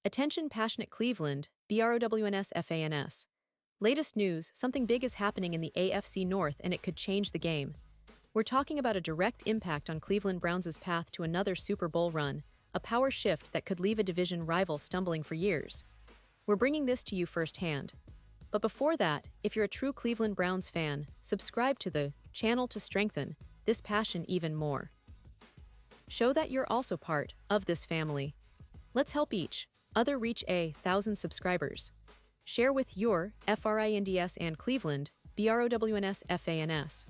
Attention passionate Cleveland, BROWNS. Latest news, something big is happening in the AFC North and it could change the game. We're talking about a direct impact on Cleveland Browns' path to another Super Bowl run, a power shift that could leave a division rival stumbling for years. We're bringing this to you firsthand. But before that, if you're a true Cleveland Browns fan, subscribe to the channel to strengthen this passion even more. Show that you're also part of this family. Let's help each other reach 1,000 subscribers. Share with your FRINDS and Cleveland, BROWNS.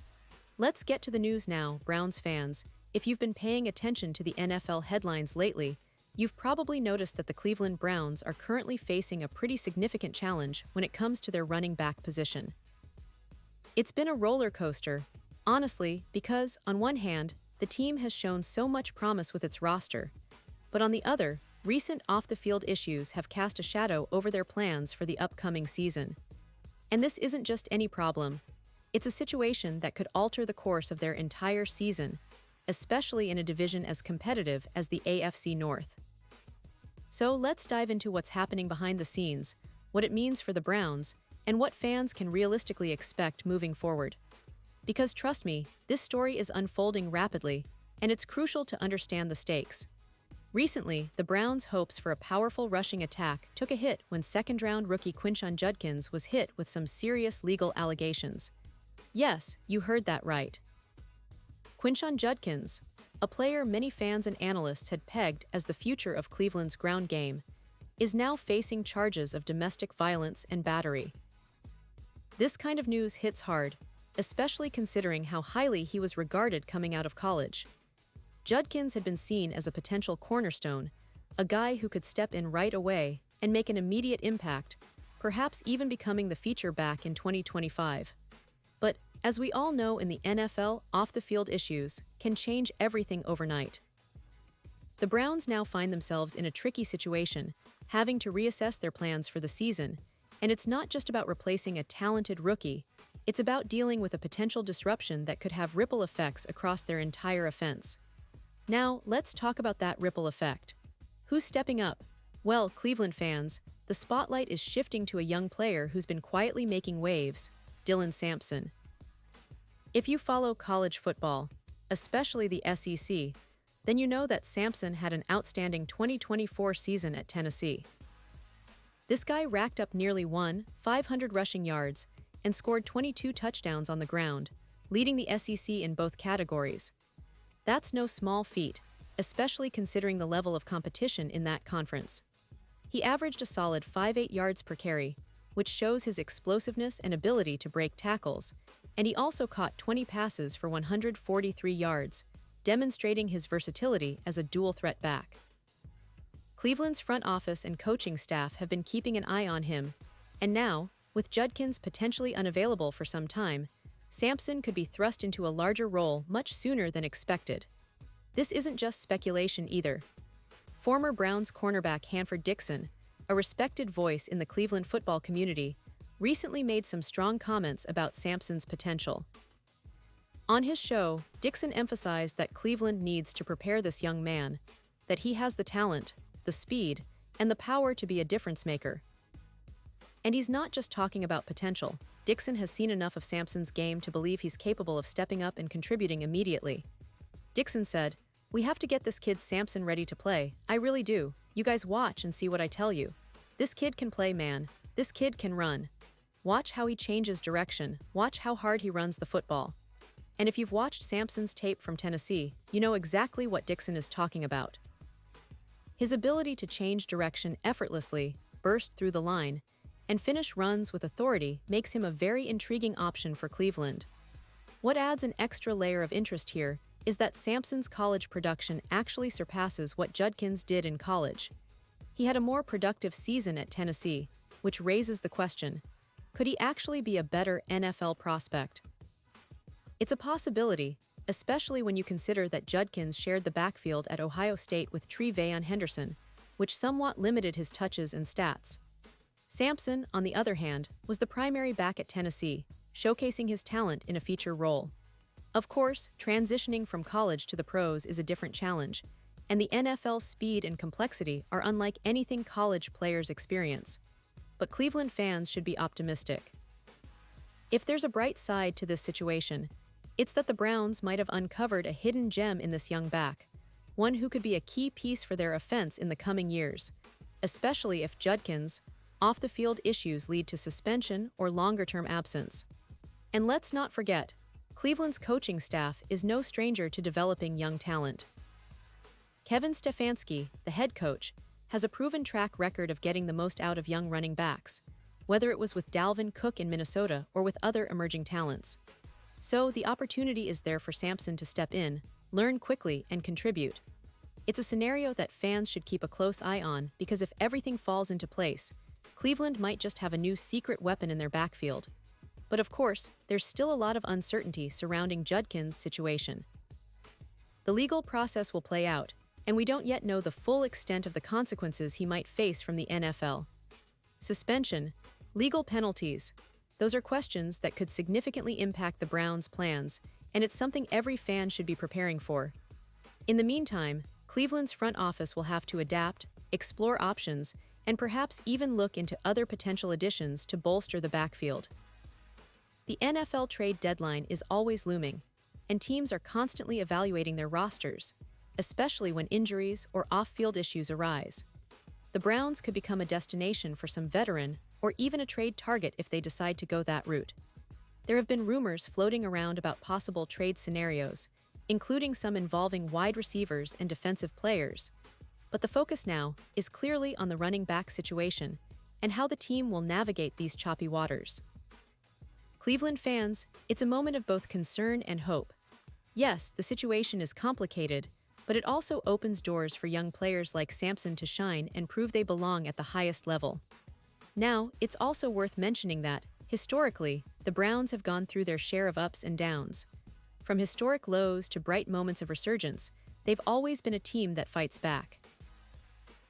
Let's get to the news now, Browns fans. If you've been paying attention to the NFL headlines lately, you've probably noticed that the Cleveland Browns are currently facing a pretty significant challenge when it comes to their running back position. It's been a roller coaster, honestly, because, on one hand, the team has shown so much promise with its roster, but on the other, recent off-the-field issues have cast a shadow over their plans for the upcoming season. And this isn't just any problem. It's a situation that could alter the course of their entire season, especially in a division as competitive as the AFC North. So let's dive into what's happening behind the scenes, what it means for the Browns, and what fans can realistically expect moving forward. Because trust me, this story is unfolding rapidly, and it's crucial to understand the stakes. Recently, the Browns' hopes for a powerful rushing attack took a hit when second-round rookie Qhinshon Judkins was hit with some serious legal allegations. Yes, you heard that right. Qhinshon Judkins, a player many fans and analysts had pegged as the future of Cleveland's ground game, is now facing charges of domestic violence and battery. This kind of news hits hard, especially considering how highly he was regarded coming out of college. Judkins had been seen as a potential cornerstone, a guy who could step in right away and make an immediate impact, perhaps even becoming the feature back in 2025. But, as we all know in the NFL, off-the-field issues can change everything overnight. The Browns now find themselves in a tricky situation, having to reassess their plans for the season, and it's not just about replacing a talented rookie, it's about dealing with a potential disruption that could have ripple effects across their entire offense. Now, let's talk about that ripple effect. Who's stepping up? Well, Cleveland fans, the spotlight is shifting to a young player who's been quietly making waves, Dylan Sampson. If you follow college football, especially the SEC, then you know that Sampson had an outstanding 2024 season at Tennessee. This guy racked up nearly 500 rushing yards and scored 22 touchdowns on the ground, leading the SEC in both categories. That's no small feat, especially considering the level of competition in that conference. He averaged a solid 5.8 yards per carry, which shows his explosiveness and ability to break tackles, and he also caught 20 passes for 143 yards, demonstrating his versatility as a dual-threat back. Cleveland's front office and coaching staff have been keeping an eye on him, and now, with Judkins potentially unavailable for some time, Sampson could be thrust into a larger role much sooner than expected. This isn't just speculation either. Former Browns cornerback Hanford Dixon, a respected voice in the Cleveland football community, recently made some strong comments about Sampson's potential. On his show, Dixon emphasized that Cleveland needs to prepare this young man, that he has the talent, the speed, and the power to be a difference maker. And he's not just talking about potential. Dixon has seen enough of Sampson's game to believe he's capable of stepping up and contributing immediately. Dixon said, "We have to get this kid Sampson ready to play. I really do. You guys watch and see what I tell you. This kid can play, man. This kid can run. Watch how he changes direction. Watch how hard he runs the football." And if you've watched Sampson's tape from Tennessee, you know exactly what Dixon is talking about. His ability to change direction effortlessly, burst through the line, and finish runs with authority makes him a very intriguing option for Cleveland. What adds an extra layer of interest here is that Sampson's college production actually surpasses what Judkins did in college. He had a more productive season at Tennessee, which raises the question, could he actually be a better NFL prospect? It's a possibility, especially when you consider that Judkins shared the backfield at Ohio State with Tre'Veyon Henderson, which somewhat limited his touches and stats. Sampson, on the other hand, was the primary back at Tennessee, showcasing his talent in a feature role. Of course, transitioning from college to the pros is a different challenge, and the NFL's speed and complexity are unlike anything college players experience. But Cleveland fans should be optimistic. If there's a bright side to this situation, it's that the Browns might have uncovered a hidden gem in this young back, one who could be a key piece for their offense in the coming years, especially if Judkins' off-the-field issues lead to suspension or longer-term absence. And let's not forget, Cleveland's coaching staff is no stranger to developing young talent. Kevin Stefanski, the head coach, has a proven track record of getting the most out of young running backs, whether it was with Dalvin Cook in Minnesota or with other emerging talents. So the opportunity is there for Sampson to step in, learn quickly, and contribute. It's a scenario that fans should keep a close eye on because if everything falls into place, Cleveland might just have a new secret weapon in their backfield. But of course, there's still a lot of uncertainty surrounding Judkins' situation. The legal process will play out, and we don't yet know the full extent of the consequences he might face from the NFL. Suspension, legal penalties, those are questions that could significantly impact the Browns' plans, and it's something every fan should be preparing for. In the meantime, Cleveland's front office will have to adapt, explore options, and perhaps even look into other potential additions to bolster the backfield. The NFL trade deadline is always looming, and teams are constantly evaluating their rosters, especially when injuries or off-field issues arise. The Browns could become a destination for some veteran or even a trade target if they decide to go that route. There have been rumors floating around about possible trade scenarios, including some involving wide receivers and defensive players. But the focus now is clearly on the running back situation and how the team will navigate these choppy waters. Cleveland fans, it's a moment of both concern and hope. Yes, the situation is complicated, but it also opens doors for young players like Sampson to shine and prove they belong at the highest level. Now, it's also worth mentioning that, historically, the Browns have gone through their share of ups and downs. From historic lows to bright moments of resurgence, they've always been a team that fights back.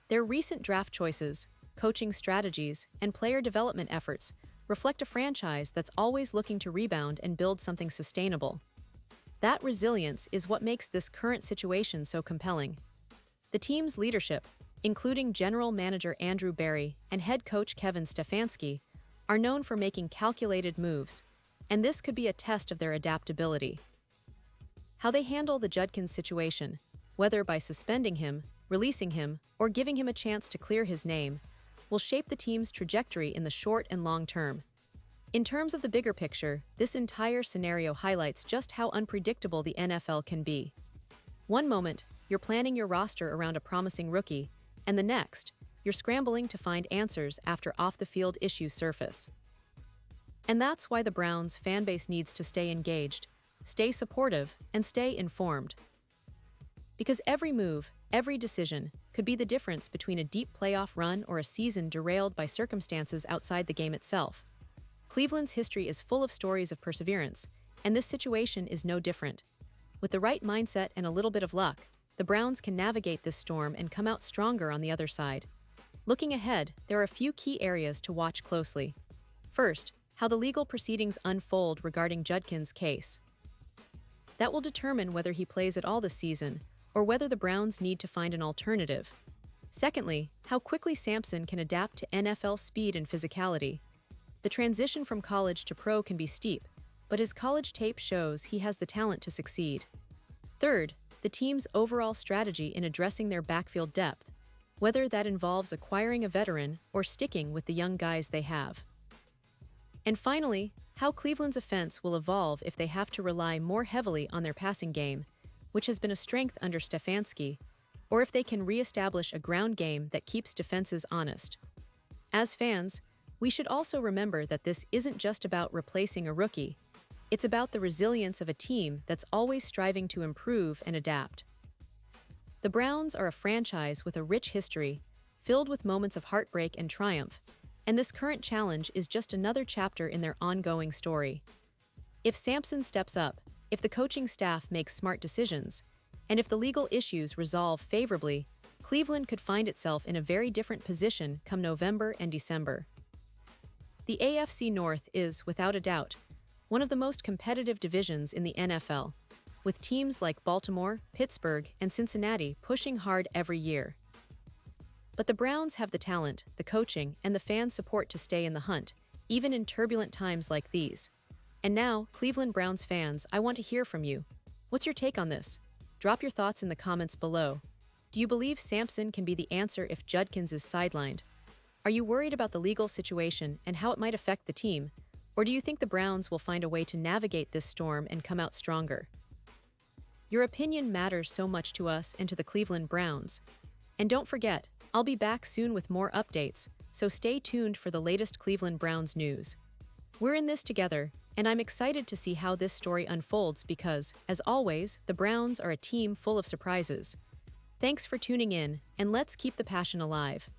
Their recent draft choices, coaching strategies, and player development efforts reflect a franchise that's always looking to rebound and build something sustainable. That resilience is what makes this current situation so compelling. The team's leadership, including General Manager Andrew Berry and head coach Kevin Stefanski, are known for making calculated moves, and this could be a test of their adaptability. How they handle the Judkins situation, whether by suspending him, releasing him, or giving him a chance to clear his name, will shape the team's trajectory in the short and long term. In terms of the bigger picture, this entire scenario highlights just how unpredictable the NFL can be. One moment, you're planning your roster around a promising rookie, and the next, you're scrambling to find answers after off-the-field issues surface. And that's why the Browns' fanbase needs to stay engaged, stay supportive, and stay informed. Because every move, every decision, could be the difference between a deep playoff run or a season derailed by circumstances outside the game itself. Cleveland's history is full of stories of perseverance, and this situation is no different. With the right mindset and a little bit of luck, the Browns can navigate this storm and come out stronger on the other side. Looking ahead, there are a few key areas to watch closely. First, how the legal proceedings unfold regarding Judkins' case. That will determine whether he plays at all this season, or whether the Browns need to find an alternative. Secondly, how quickly Sampson can adapt to NFL speed and physicality. The transition from college to pro can be steep, but his college tape shows he has the talent to succeed. Third, the team's overall strategy in addressing their backfield depth, whether that involves acquiring a veteran or sticking with the young guys they have. And finally, how Cleveland's offense will evolve if they have to rely more heavily on their passing game, which has been a strength under Stefanski, or if they can re-establish a ground game that keeps defenses honest. As fans, we should also remember that this isn't just about replacing a rookie. It's about the resilience of a team that's always striving to improve and adapt. The Browns are a franchise with a rich history, filled with moments of heartbreak and triumph, and this current challenge is just another chapter in their ongoing story. If Sampson steps up, if the coaching staff makes smart decisions, and if the legal issues resolve favorably, Cleveland could find itself in a very different position come November and December. The AFC North is, without a doubt, one of the most competitive divisions in the NFL, with teams like Baltimore, Pittsburgh, and Cincinnati pushing hard every year. But the Browns have the talent, the coaching, and the fan support to stay in the hunt, even in turbulent times like these. And now, Cleveland Browns fans, I want to hear from you. What's your take on this? Drop your thoughts in the comments below. Do you believe Sampson can be the answer if Judkins is sidelined? Are you worried about the legal situation and how it might affect the team? Or do you think the Browns will find a way to navigate this storm and come out stronger? Your opinion matters so much to us and to the Cleveland Browns. And don't forget, I'll be back soon with more updates, so stay tuned for the latest Cleveland Browns news. We're in this together, and I'm excited to see how this story unfolds because, as always, the Browns are a team full of surprises. Thanks for tuning in, and let's keep the passion alive.